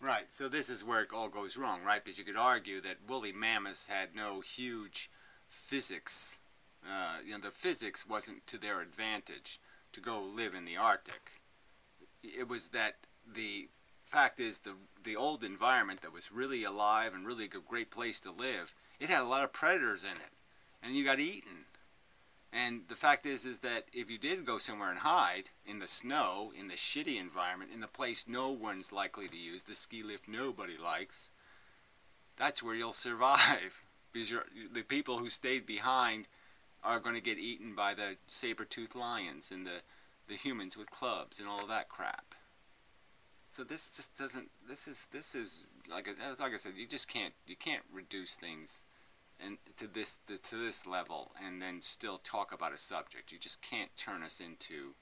Right, so this is where it all goes wrong, right? Because you could argue that woolly mammoths had no huge physics. The physics wasn't to their advantage to go live in the Arctic. It was that the fact is the old environment that was really alive and really a great place to live, it had a lot of predators in it, and you got eaten. And the fact is that if you did go somewhere and hide in the snow, in the shitty environment, in the place no one's likely to use, the ski lift nobody likes, that's where you'll survive. Because the people who stayed behind are going to get eaten by the saber-toothed lions and the humans with clubs and all of that crap. So this just doesn't. This is like I said, you can't reduce things and to this level and then still talk about a subject. You just can't turn us into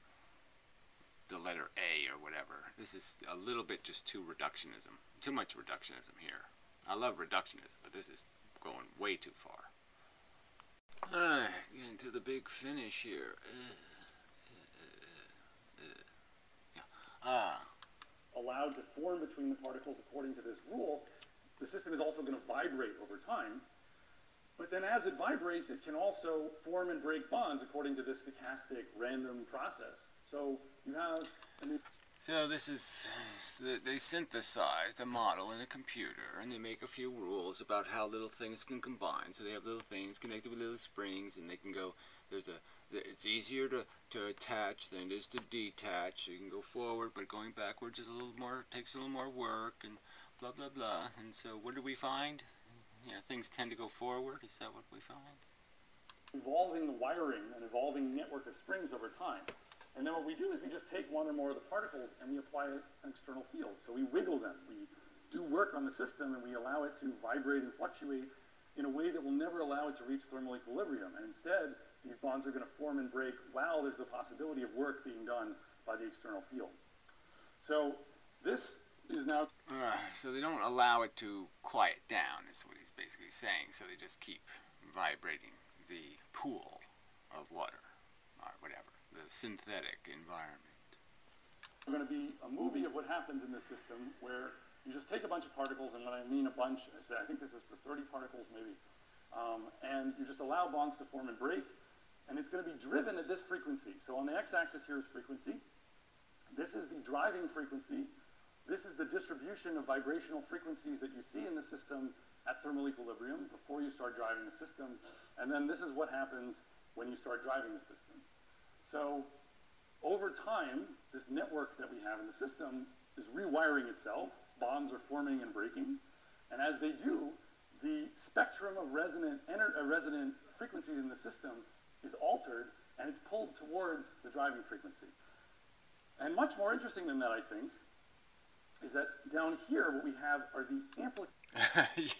the letter A or whatever. This is a little bit just too much reductionism here. I love reductionism, but this is going way too far. Getting to the big finish here. allowed to form between the particles according to this rule, the system is also going to vibrate over time. But then as it vibrates, it can also form and break bonds according to this stochastic random process. So you have So this is, they synthesize the model in a computer, and they make a few rules about how little things can combine. So they have little things connected with little springs, and they can go, it's easier to attach than it is to detach. So you can go forward, but going backwards is a little more, takes a little more work, and blah, blah, blah. And so what do we find? Yeah, things tend to go forward. Is that what we find? Evolving the wiring and evolving network of springs over time. And then what we do is we just take one or more of the particles and we apply an external field. So we wiggle them. We do work on the system and we allow it to vibrate and fluctuate in a way that will never allow it to reach thermal equilibrium. And instead, these bonds are going to form and break while there's the possibility of work being done by the external field. So this is now... so they don't allow it to quiet down, is what he's basically saying. So they just keep vibrating the pool of water, or whatever, the synthetic environment. It's going to be a movie of what happens in this system where you just take a bunch of particles, and when I mean a bunch, I think this is for 30 particles maybe, and you just allow bonds to form and break, and it's going to be driven at this frequency. So on the x-axis here is frequency. This is the driving frequency. This is the distribution of vibrational frequencies that you see in the system at thermal equilibrium before you start driving the system. And then this is what happens when you start driving the system. So over time, this network that we have in the system is rewiring itself. Bonds are forming and breaking. And as they do, the spectrum of resonant frequencies in the system is altered, and it's pulled towards the driving frequency. And much more interesting than that, I think, is that down here what we have are the amplitude.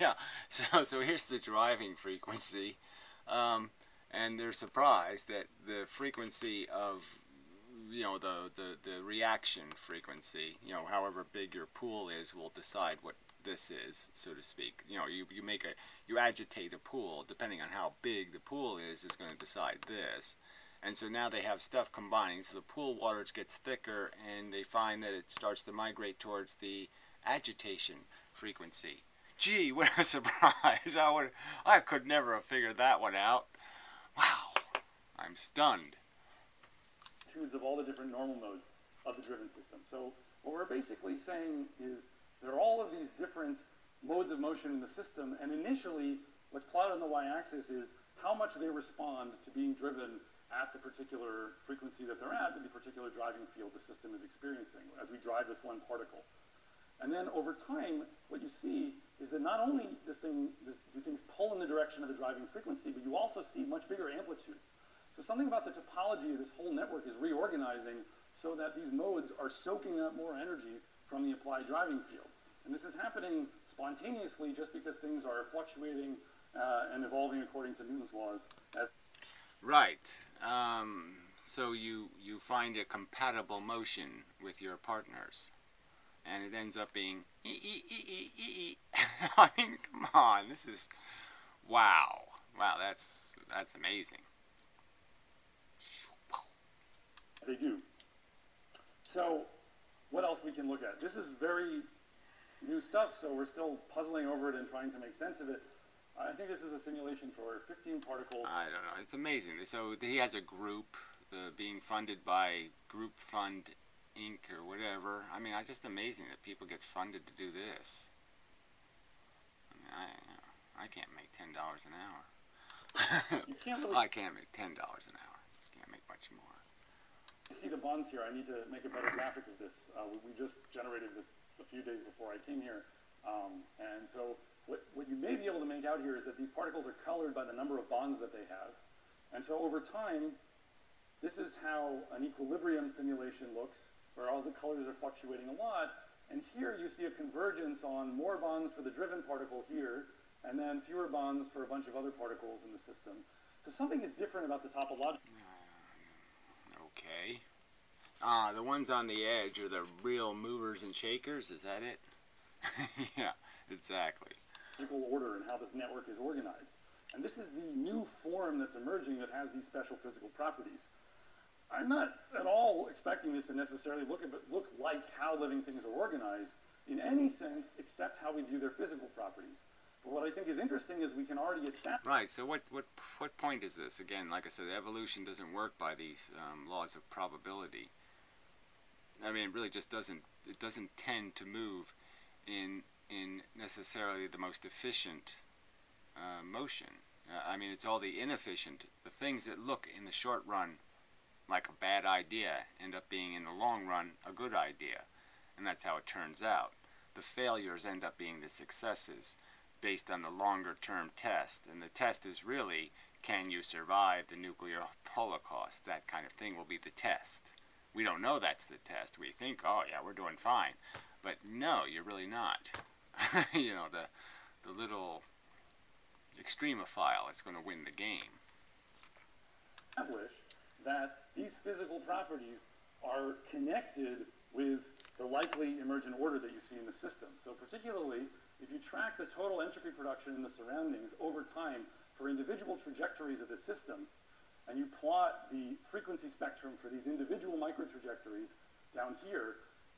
Yeah, so here's the driving frequency, and they're surprised that the frequency of, you know, the reaction frequency, you know, however big your pool is, will decide what this is, so to speak. You know, you agitate a pool, depending on how big the pool is going to decide this. And so now they have stuff combining, so the pool water gets thicker, and they find that it starts to migrate towards the agitation frequency. Gee, what a surprise! I could never have figured that one out. Wow, I'm stunned. Of all the different normal modes of the driven system. So what we're basically saying is there are all of these different modes of motion in the system, and initially what's plotted on the y-axis is how much they respond to being driven at the particular frequency that they're at, the particular driving field the system is experiencing as we drive this one particle. And then over time, what you see is that not only do things pull in the direction of the driving frequency, but you also see much bigger amplitudes. So something about the topology of this whole network is reorganizing so that these modes are soaking up more energy from the applied driving field. And this is happening spontaneously just because things are fluctuating and evolving according to Newton's laws. Right. So you find a compatible motion with your partners, and it ends up being I mean, come on, this is wow. That's amazing. They do. So what else we can look at? This is very new stuff, so we're still puzzling over it and trying to make sense of it. I think this is a simulation for 15 particles. I don't know. It's amazing. So he has a group being funded by Group Fund Inc. or whatever. I mean, it's just amazing that people get funded to do this. I mean, I can't make $10 an hour. You can't really... I can't make $10 an hour. Just can't make much more. You see the bonds here. I need to make a better graphic of this. We just generated this a few days before I came here. And so what you may be able to make out here is that these particles are colored by the number of bonds that they have. And so over time, this is how an equilibrium simulation looks, where all the colors are fluctuating a lot. And here you see a convergence on more bonds for the driven particle here, and then fewer bonds for a bunch of other particles in the system. So something is different about the topological. Okay. The ones on the edge are the real movers and shakers, is that it? Yeah, exactly. Order and how this network is organized. And this is the new form that's emerging that has these special physical properties. I'm not at all expecting this to necessarily look like how living things are organized in any sense except how we view their physical properties. But what I think is interesting is we can already establish... Right, so what point is this? Again, like I said, evolution doesn't work by these laws of probability. I mean, it really just doesn't tend to move in necessarily the most efficient motion. I mean, it's all the inefficient, the things that look in the short run like a bad idea end up being in the long run a good idea. And that's how it turns out. The failures end up being the successes based on the longer term test. And the test is really, can you survive the nuclear holocaust? That kind of thing will be the test. We don't know that's the test. We think, oh yeah, we're doing fine. But no, you're really not. You know, the little extremophile is going to win the game. That these physical properties are connected with the likely emergent order that you see in the system. So particularly, if you track the total entropy production in the surroundings over time for individual trajectories of the system, and you plot the frequency spectrum for these individual microtrajectories down here,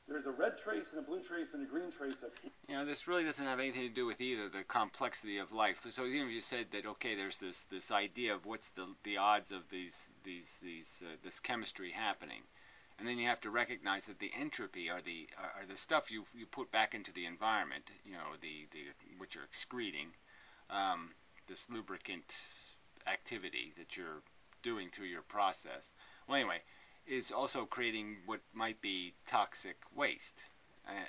there's a red trace and a blue trace and a green trace up here. You know, this really doesn't have anything to do with either the complexity of life. So even if you said that, okay, there's this idea of what's the odds of this chemistry happening, and then you have to recognize that the entropy are the stuff you put back into the environment. You know, what you're excreting, this lubricant activity that you're doing through your process. Well, anyway, is also creating what might be toxic waste.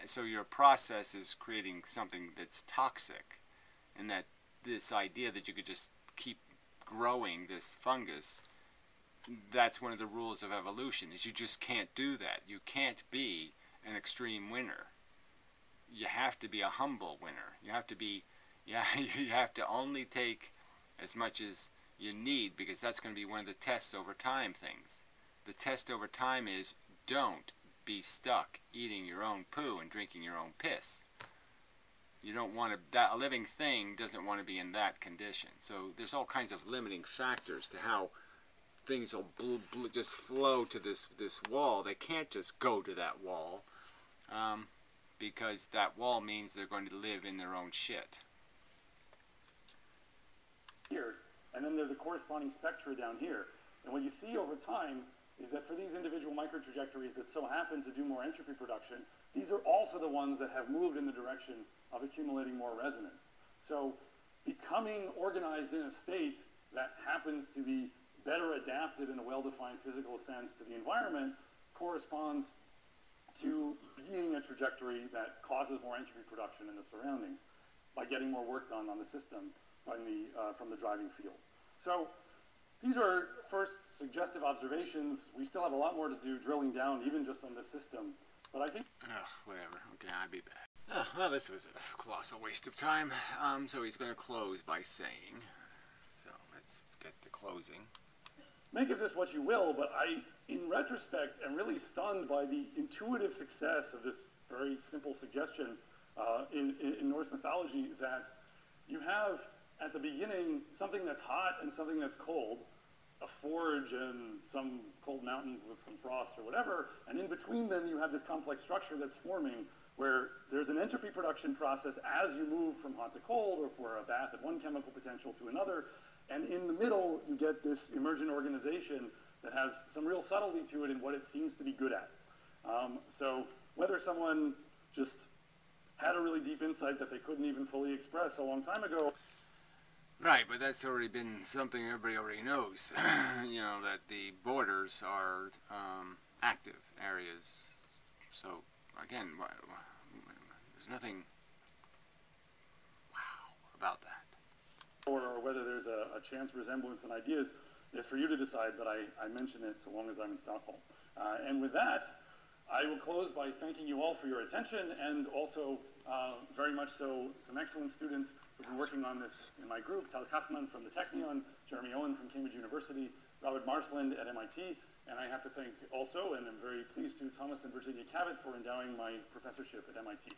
So your process is creating something that's toxic, and that this idea that you could just keep growing this fungus, that's one of the rules of evolution, is you just can't do that. You can't be an extreme winner. You have to be a humble winner. You have to be, yeah, you have to only take as much as you need, because that's going to be one of the tests over time things. The test over time is, don't be stuck eating your own poo and drinking your own piss. You don't want to, a living thing doesn't want to be in that condition. So there's all kinds of limiting factors to how things will just flow to this wall. They can't just go to that wall, because that wall means they're going to live in their own shit. Here, and then there are the corresponding spectra down here. And what you see over time is that for these individual microtrajectories that so happen to do more entropy production, these are also the ones that have moved in the direction of accumulating more resonance. So becoming organized in a state that happens to be better adapted in a well-defined physical sense to the environment corresponds to being a trajectory that causes more entropy production in the surroundings by getting more work done on the system from the driving field. So these are first suggestive observations. We still have a lot more to do drilling down even just on the system. But I think... whatever. Okay, I'll be back. Well, this was a colossal waste of time. So he's going to close by saying... So let's get the closing. Make of this what you will, but I, in retrospect, am really stunned by the intuitive success of this very simple suggestion in Norse mythology that you have, at the beginning, something that's hot and something that's cold, a forge and some cold mountains with some frost or whatever, and in between them you have this complex structure that's forming where there's an entropy production process as you move from hot to cold or for a bath at one chemical potential to another, and in the middle you get this emergent organization that has some real subtlety to it in what it seems to be good at. So whether someone just had a really deep insight that they couldn't even fully express a long time ago. Right, but that's already been something everybody already knows. You know, that the borders are active areas. So, again, there's nothing wow about that. Or whether there's a chance resemblance in ideas is for you to decide, but I mention it so long as I'm in Stockholm. And with that, I will close by thanking you all for your attention, and also very much so some excellent students who've been working on this in my group, Tal Kaufman from the Technion, Jeremy Owen from Cambridge University, Robert Marsland at MIT, and I have to thank also, and I'm very pleased to, Thomas and Virginia Cavett for endowing my professorship at MIT.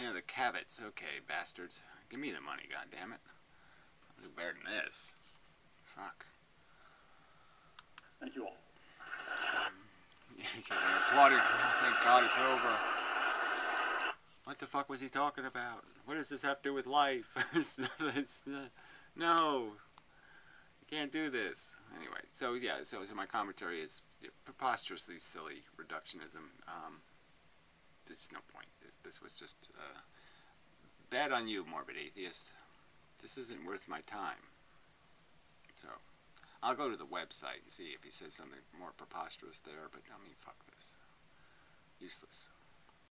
Yeah, the Cavetts, okay, bastards. Give me the money, goddammit. I'll do better than this. Fuck. Thank you all. applauding. Oh, thank God it's over. What the fuck was he talking about? What does this have to do with life? No, you can't do this. Anyway, so yeah, so my commentary is preposterously silly reductionism. There's no point. This was just bad on you, morbid atheist. This isn't worth my time. So I'll go to the website and see if he says something more preposterous there. But I mean, fuck this. Useless.